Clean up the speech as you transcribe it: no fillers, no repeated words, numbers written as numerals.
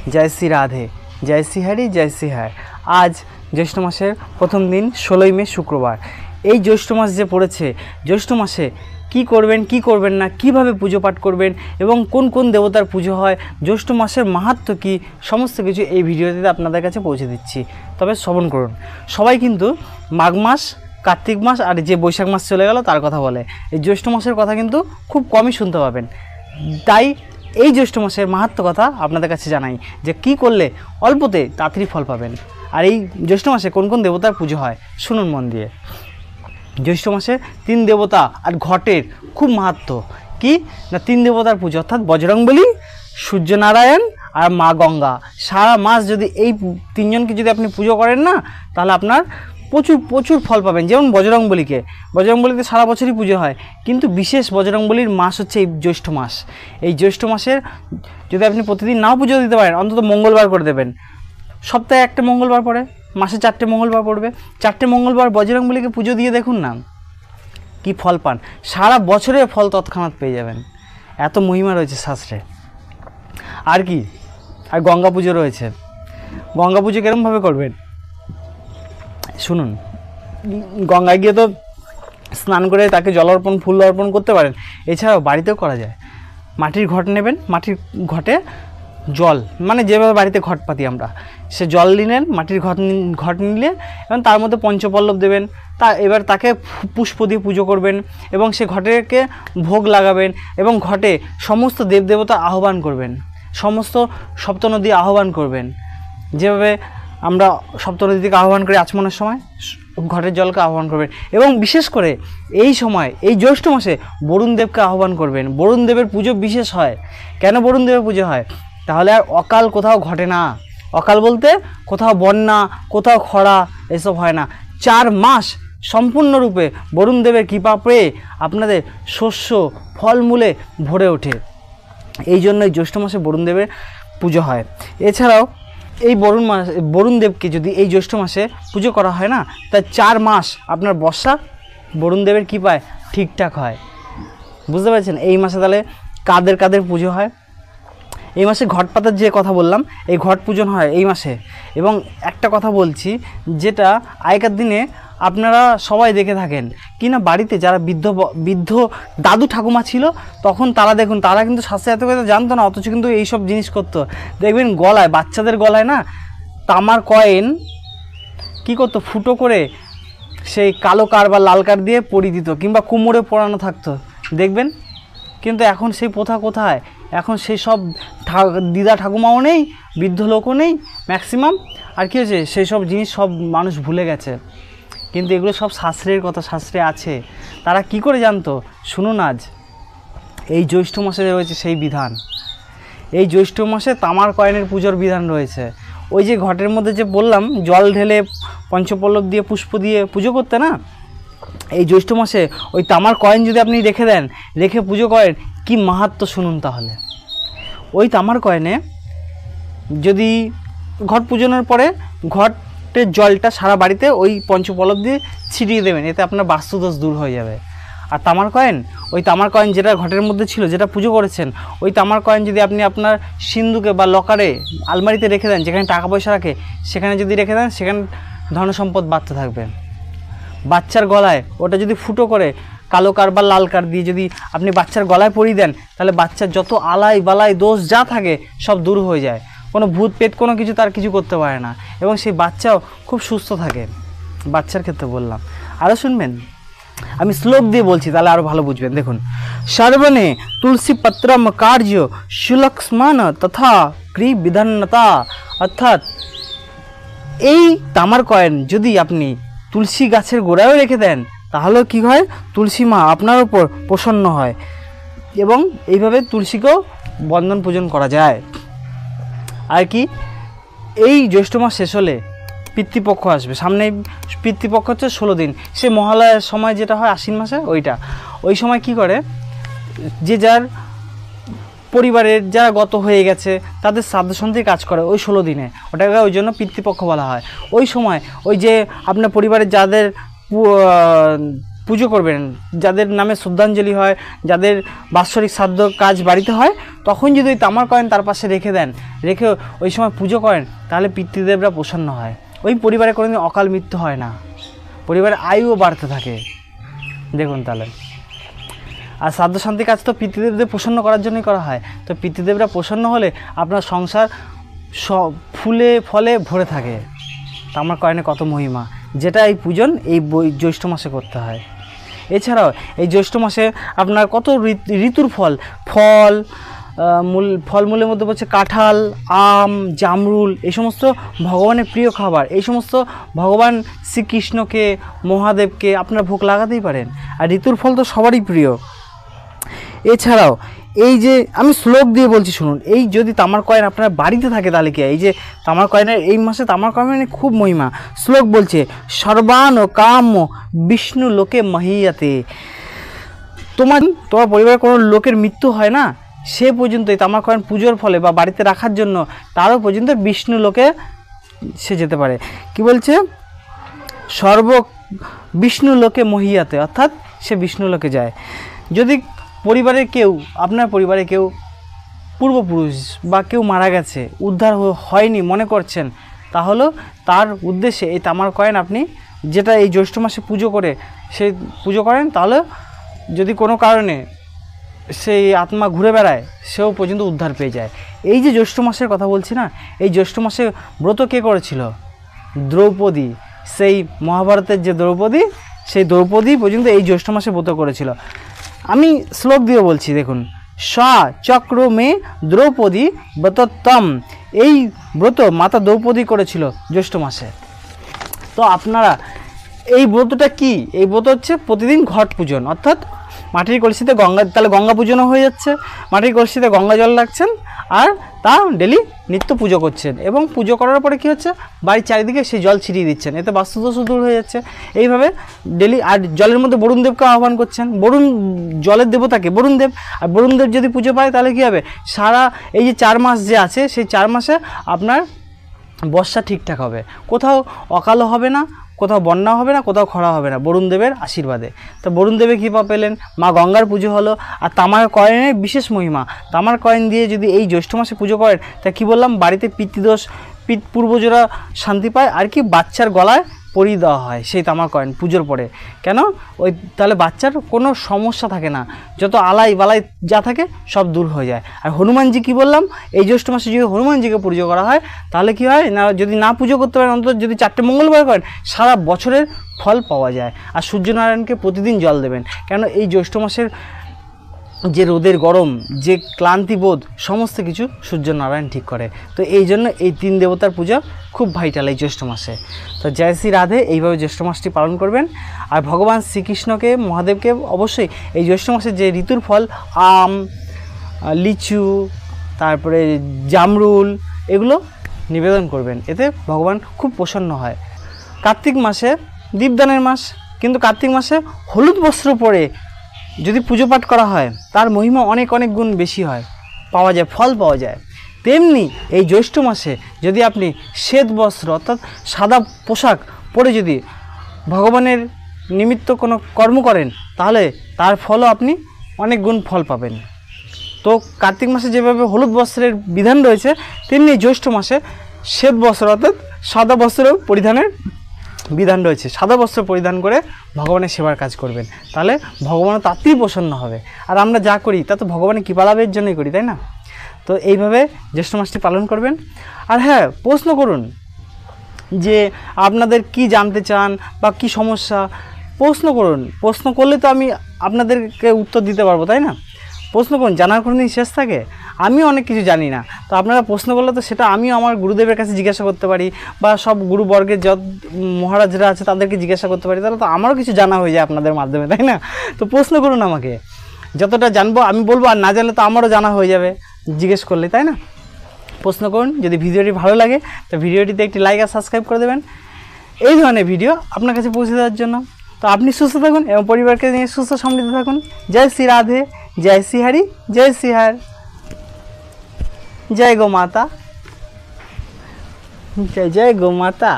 जय श्री राधे, जय श्री हरि, जय श्री हर। आज জ্যৈষ্ঠ মাসের প্রথম দিন 16ই মে শুক্রবার। এই জ্যৈষ্ঠ মাস যে পড়েছে, জ্যৈষ্ঠ মাসে কি করবেন কি করবেন না, কিভাবে পুজো পাঠ করবেন এবং কোন কোন দেবতার পুজো হয়, জ্যৈষ্ঠ মাসের মাহাত্ম্য কী, সমস্ত কিছু এই ভিডিওতে আপনাদের কাছে পৌঁছে দিচ্ছি। তবে শ্রবণ করুন। সবাই কিন্তু মাঘ মাস, কার্তিক মাস আর যে বৈশাখ মাস চলে গেল তার কথা বলে, এই জ্যৈষ্ঠ মাসের কথা কিন্তু খুব কমই শুনতে পাবেন। তাই এই জ্যৈষ্ঠ মাসের মাহাত্ম্য কথা আপনাদের কাছে জানাই যে কি করলে অল্পতে তাড়াতাড়ি ফল পাবেন। আর এই জ্যৈষ্ঠ মাসে কোন কোন দেবতার পুজো হয় শুনুন মন দিয়ে। জ্যৈষ্ঠ মাসে 3 দেবতা আর ঘটের খুব মাহাত্ম্য। কি না, 3 দেবতার পুজো, অর্থাৎ বজরংবলী, সূর্যনারায়ণ আর মা গঙ্গা। সারা মাস যদি এই 3 জনকে যদি আপনি পুজো করেন না, তাহলে আপনার প্রচুর প্রচুর ফল পাবেন। যেমন বজরংবলীতে সারা বছরই পুজো হয়, কিন্তু বিশেষ বজরংবলীর মাস হচ্ছে এই জ্যৈষ্ঠ মাস। এই জ্যৈষ্ঠ মাসের যদি আপনি প্রতিদিন নাও পুজো দিতে পারেন, অন্তত মঙ্গলবার করে দেবেন। সপ্তাহে একটা মঙ্গলবার পড়ে, মাসে 4টে মঙ্গলবার পড়বে, 4টে মঙ্গলবার বজরংবলীকে পুজো দিয়ে দেখুন না কি ফল পান। সারা বছরের ফল তৎক্ষণাৎ পেয়ে যাবেন, এত মহিমা রয়েছে শাস্ত্রে। আর কি, আর গঙ্গা পুজো রয়েছে। গঙ্গা পুজো কীরকমভাবে করবেন শুনুন। গঙ্গায় গিয়ে তো স্নান করে তাকে জল অর্পণ, ফুল অর্পণ করতে পারেন। এছাড়াও বাড়িতেও করা যায়। মাটির ঘট নেবেন, মাটির ঘটে জল, মানে যেভাবে বাড়িতে ঘট পাতি আমরা, সে জল নিলেন, মাটির ঘট নিলে এবং তার মধ্যে পঞ্চপল্লব দেবেন। এবার তাকে পুষ্প দিয়ে পুজো করবেন এবং সে ঘটেকে ভোগ লাগাবেন এবং ঘটে সমস্ত দেবদেবতা আহ্বান করবেন, সমস্ত সপ্তনদী আহ্বান করবেন। যেভাবে আমরা সপ্তনদীকে আহ্বান করি আচমনের সময়, ঘটের জলকে আহ্বান করবেন। এবং বিশেষ করে এই সময়, এই জ্যৈষ্ঠ মাসে বরুণ দেবকে আহ্বান করবেন। বরুণ দেবের পুজো বিশেষ হয়। কেন বরুণ দেবের পুজো হয়? তাহলে আর অকাল কোথাও ঘটে না। অকাল বলতে কোথাও বন্যা, কোথাও খরা, এসব হয় না। 4 মাস সম্পূর্ণরূপে বরুণ দেবের কৃপা পেয়ে আপনাদের শস্য ফলমূলে ভরে ওঠে। এই জন্যই জ্যৈষ্ঠ মাসে বরুণ দেবের পুজো হয়। এছাড়াও এই বরুণ দেবকে যদি এই জ্যৈষ্ঠ মাসে পুজো করা হয় না, তাই 4 মাস আপনার বর্ষা বরুণ দেবের কৃপায় ঠিকঠাক হয়। বুঝতে পারছেন? এই মাসে তাহলে কাদের কাদের পুজো হয়। এই মাসে ঘট পাতার যে কথা বললাম, এই ঘট পূজন হয় এই মাসে। এবং একটা কথা বলছি, যেটা আগেকার দিনে আপনারা সবাই দেখে থাকেন কি না, বাড়িতে যারা বৃদ্ধ দাদু ঠাকুমা ছিল, তখন তারা দেখুন, তারা কিন্তু শাস্ত্রে এত কথা জানতো না, অথচ কিন্তু এইসব জিনিস করতো। দেখবেন গলায়, বাচ্চাদের গলায় না তামার কয়েন কী করতো, ফুটো করে সেই কালো কার বা লাল কার দিয়ে পরিয়ে দিত, কিংবা কোমরে পরানো থাকতো দেখবেন। কিন্তু এখন সেই প্রথা কোথায়? এখন সেই সব দিদা ঠাকুমাও নেই, বৃদ্ধ লোকও নেই ম্যাক্সিমাম। আর কী হয়েছে, সেই সব জিনিস সব মানুষ ভুলে গেছে। কিন্তু এগুলো সব শাস্ত্রের কথা, শাস্ত্রে আছে। তারা কি করে জানতো? শুনুন, আজ এই জ্যৈষ্ঠ মাসে রয়েছে সেই বিধান। এই জ্যৈষ্ঠ মাসে তামার কয়েনের পুজোর বিধান রয়েছে। ওই যে ঘটের মধ্যে যে বললাম জল ঢেলে পঞ্চপল্লব দিয়ে পুষ্প দিয়ে পুজো করতে না, এই জ্যৈষ্ঠ মাসে ওই তামার কয়েন যদি আপনি রেখে দেন, রেখে পুজো করেন, কি মাহাত্ম্য শুনুন তাহলে। ওই তামার কয়েনে যদি ঘট পূজনের পরে ঘটের জলটা সারা বাড়িতে ওই পঞ্চপল্লব দিয়ে ছিটিয়ে দেবেন, এতে আপনার বাস্তুদোষ দূর হয়ে যাবে। আর তামার কয়েন, ওই তামার কয়েন যেটা ঘটের মধ্যে ছিল, যেটা পুজো করেছেন, ওই তামার কয়েন যদি আপনি আপনার সিন্ধুকে বা লকারে, আলমারিতে রেখে দেন, যেখানে টাকা পয়সা রাখে সেখানে যদি রেখে দেন, সেখানে ধনসম্পদ বাড়তে থাকবে। বাচ্চার গলায় ওটা যদি ফুটো করে কালো কার বা লাল কার দিয়ে যদি আপনি বাচ্চার গলায় পরিয়ে দেন, তাহলে বাচ্চার যত আলাই বালাই দোষ যা থাকে সব দূর হয়ে যায়। কোনো ভূত পেট কোনো কিছু তার কিছু করতে পারে না, এবং সেই বাচ্চাও খুব সুস্থ থাকে। বাচ্চার ক্ষেত্রে বললাম। আরও শুনবেন, আমি শ্লোক দিয়ে বলছি, তাহলে আরও ভালো বুঝবেন। দেখুন, সর্বনে তুলসী পত্রম কার্য সুলক্ষ্মণ তথা ক্রি বিধান্নতা। অর্থাৎ এই তামার কয়েন যদি আপনি তুলসী গাছের গোড়ায়ও রেখে দেন, তাহলেও কী হয়, তুলসী মা আপনার ওপর প্রসন্ন হয়। এবং এইভাবে তুলসীকেও বন্দন পূজন করা যায়। আর কি, এই জ্যৈষ্ঠ মাস শেষ হলে পিতৃপক্ষ আসবে। সামনে পিতৃপক্ষ হচ্ছে 16 দিন। সে মহালয়ার সময় যেটা হয় আশ্বিন মাসে, ওই সময় কি করে, যে যার পরিবারের যারা গত হয়ে গেছে তাদের শ্রাদ্ধ শান্তির কাজ করে ওই 16 দিনে। ওটাকে ওই জন্য পিতৃপক্ষ বলা হয়। ওই সময় ওই যে আপনার পরিবারের যাদের পুজো করবেন, যাদের নামে শ্রদ্ধাঞ্জলি হয়, যাদের বাৎসরিক শ্রাদ্ধ কাজ বাড়িতে হয়, তখন যদি ওই তামার কয়েন তার পাশে রেখে দেন, রেখে ওই সময় পুজো করেন, তাহলে পিতৃদেবরা প্রসন্ন হয়। ওই পরিবারে কোনোদিন অকাল মৃত্যু হয় না, পরিবারের আয়ুও বাড়তে থাকে। দেখুন তাহলে, আর শ্রাদ্ধ শান্তি কাজ তো পিতৃদেবদের প্রসন্ন করার জন্যই করা হয়। তো পিতৃদেবরা প্রসন্ন হলে আপনার সংসার ফুলে ফলে ভরে থাকে। তামার কয়েনে কত মহিমা, যেটা এই পূজন এই জ্যৈষ্ঠ মাসে করতে হয়। এছাড়াও এই জ্যৈষ্ঠ মাসে আপনার কত ঋতুর ফলমূলের মধ্যে হচ্ছে কাঁঠাল, আম, জামরুল, এই সমস্ত ভগবানের প্রিয় খাবার। এই সমস্ত ভগবান শ্রীকৃষ্ণকে, মহাদেবকে আপনারা ভোগ লাগাতেই পারেন। আর ঋতুর ফল তো সবারই প্রিয়। এছাড়াও এই যে আমি শ্লোক দিয়ে বলছি শুনুন, এই যদি তামার কয়েন আপনার বাড়িতে থাকে তাহলে কি, এই যে তামার কয়েনের এই মাসে তামার কয়েনের খুব মহিমা। শ্লোক বলছে, সর্বান ও কাম বিষ্ণু লোকে মহিয়াতে। তোমার পরিবারের কোনো লোকের মৃত্যু হয় না, সে পর্যন্ত এই তামার কয়েন পুজোর ফলে বা বাড়িতে রাখার জন্য তারও পর্যন্ত বিষ্ণু লোকে সে যেতে পারে। কি বলছে, বিষ্ণু লোকে মহিয়াতে, অর্থাৎ সে বিষ্ণু লোকে যায়। যদি পরিবারের কেউ, আপনার পরিবারে কেউ পূর্বপুরুষ বা কেউ মারা গেছে, উদ্ধার হয়নি মনে করছেন, তাহলেও তার উদ্দেশ্যে এই তামার কয়েন আপনি যেটা এই জ্যৈষ্ঠ মাসে পুজো করে সেই পুজো করেন, তাহলে যদি কোনো কারণে সেই আত্মা ঘুরে বেড়ায়, সেও পর্যন্ত উদ্ধার পেয়ে যায়। এই যে জ্যৈষ্ঠ মাসের কথা বলছি না, এই জ্যৈষ্ঠ মাসে ব্রত কে করেছিল? দ্রৌপদী। সেই মহাভারতের যে দ্রৌপদী, সেই দ্রৌপদী পর্যন্ত এই জ্যৈষ্ঠ মাসে ব্রত করেছিল। আমি শ্লোক দিয়ে বলছি, দেখুন, চক্র মে দ্রৌপদী ব্রতোত্তম। এই ব্রত মাতা দ্রৌপদী করেছিল জ্যৈষ্ঠ মাসে। তো আপনারা এই ব্রতটা কি? এই ব্রত হচ্ছে প্রতিদিন ঘট পূজন, অর্থাৎ মাটির কলসিতে তাহলে গঙ্গা পূজনও হয়ে যাচ্ছে, মাটির কলসিতে গঙ্গা জল রাখছেন আর তা ডেলি নিত্য পুজো করছেন, এবং পুজো করার পরে কি হচ্ছে, বাড়ির চারিদিকে সেই জল ছিটিয়ে দিচ্ছেন, এতে বাস্তুদোষ দূর হয়ে যাচ্ছে। এইভাবে ডেলি, আর জলের মধ্যে বরুণদেবকে আহ্বান করছেন, জলের দেবতাকে বরুণদেব। আর বরুণদেব যদি পুজো পায় তাহলে কী হবে, সারা এই যে 4 মাস যে আছে, সেই 4 মাসে আপনার বর্ষা ঠিকঠাক হবে, কোথাও অকালও হবে না, কোথাও বন্যা হবে না, কোথাও খরা হবে না, বরুণদেবের আশীর্বাদে। তো বরুণদেবের কৃপা পেলেন, মা গঙ্গার পুজো হলো। আর তামার কয়েনের বিশেষ মহিমা, তামার কয়েন দিয়ে যদি এই জ্যৈষ্ঠ মাসে পুজো করেন, তা কি বললাম, বাড়িতে পিতৃদোষ পূর্বজরা শান্তি পায়, আর কি বাচ্চার গলায় পরিয়ে দেওয়া হয় সেই তামার কয়েন পুজোর পরে। কেন? ওই তাহলে বাচ্চার কোনো সমস্যা থাকে না, যত আলাই বালাই যা থাকে সব দূর হয়ে যায়। আর হনুমানজি কি বললাম, এই জ্যৈষ্ঠ মাসে যদি হনুমানজিকে পুজো করা হয়, তাহলে কি হয় না, যদি না পুজো করতে পারেন, অন্তত যদি 4টে মঙ্গলবার করেন, সারা বছরের ফল পাওয়া যায়। আর সূর্যনারায়ণকে প্রতিদিন জল দেবেন, কেন এই জ্যৈষ্ঠ মাসের যে রোদের গরম, যে ক্লান্তিবোধ, সমস্ত কিছু সূর্যনারায়ণ ঠিক করে। তো এই জন্য এই 3 দেবতার পূজা খুব ভাইটাল এই জ্যৈষ্ঠ মাসে। তো জয় শ্রী রাধে, এইভাবে জ্যৈষ্ঠ মাসটি পালন করবেন। আর ভগবান শ্রীকৃষ্ণকে, মহাদেবকে অবশ্যই এই জ্যৈষ্ঠ মাসে যে ঋতুর ফল, আম, লিচু, তারপরে জামরুল, এগুলো নিবেদন করবেন, এতে ভগবান খুব প্রসন্ন হয়। কার্তিক মাসে দীপদানের মাস, কিন্তু কার্তিক মাসে হলুদ বস্ত্র পরে যদি পুজো পাঠ করা হয়, তার মহিমা অনেক অনেক গুণ বেশি হয়, পাওয়া যায়, ফল পাওয়া যায়। তেমনি এই জ্যৈষ্ঠ মাসে যদি আপনি শ্বেত বস্ত্র, অর্থাৎ সাদা পোশাক পরে যদি ভগবানের নিমিত্ত কোনো কর্ম করেন, তাহলে তার ফলও আপনি অনেক গুণ ফল পাবেন। তো কার্তিক মাসে যেভাবে হলুদ বস্ত্রের বিধান রয়েছে, তেমনি জ্যৈষ্ঠ মাসে শ্বেত বস্ত্র, অর্থাৎ সাদা বস্ত্র পরিধানের বিধান রয়েছে। সাদা বস্ত্র পরিধান করে ভগবানের সেবার কাজ করবেন, তাহলে ভগবানও তাতেই প্রসন্ন হবে। আর আমরা যা করি তা তো ভগবানের কৃপা লাভের জন্যই করি, তাই না? তো এইভাবে জ্যৈষ্ঠ মাসটি পালন করবেন। আর হ্যাঁ, প্রশ্ন করুন যে আপনাদের কি জানতে চান বা কি সমস্যা, প্রশ্ন করুন। প্রশ্ন করলে তো আমি আপনাদেরকে উত্তর দিতে পারবো, তাই না? প্রশ্ন করুন, জানার কোনো দিন শেষ থাকে? আমিও অনেক কিছু জানি না, তো আপনারা প্রশ্ন করলে তো সেটা আমিও আমার গুরুদেবের কাছে জিজ্ঞাসা করতে পারি, বা সব গুরুবর্গের যত মহারাজরা আছে তাদেরকে জিজ্ঞাসা করতে পারি, তাহলে তো আমারও কিছু জানা হয়ে যায় আপনাদের মাধ্যমে, তাই না? তো প্রশ্ন করুন আমাকে, যতটা জানবো আমি বলবো, আর না জানলে তো আমারও জানা হয়ে যাবে জিজ্ঞেস করলে, তাই না? প্রশ্ন করুন। যদি ভিডিওটি ভালো লাগে তো ভিডিওটিতে একটি লাইক আর সাবস্ক্রাইব করে দেবেন, এই ধরনের ভিডিও আপনার কাছে পৌঁছে দেওয়ার জন্য। তো আপনি সুস্থ থাকুন এবং পরিবারকে নিয়ে সুস্থ সমৃদ্ধ থাকুন। জয় শ্রী রাধে, জয় শ্রী হরি, জয় শ্রী হর, जय गौ माता, जय जय गौ माता।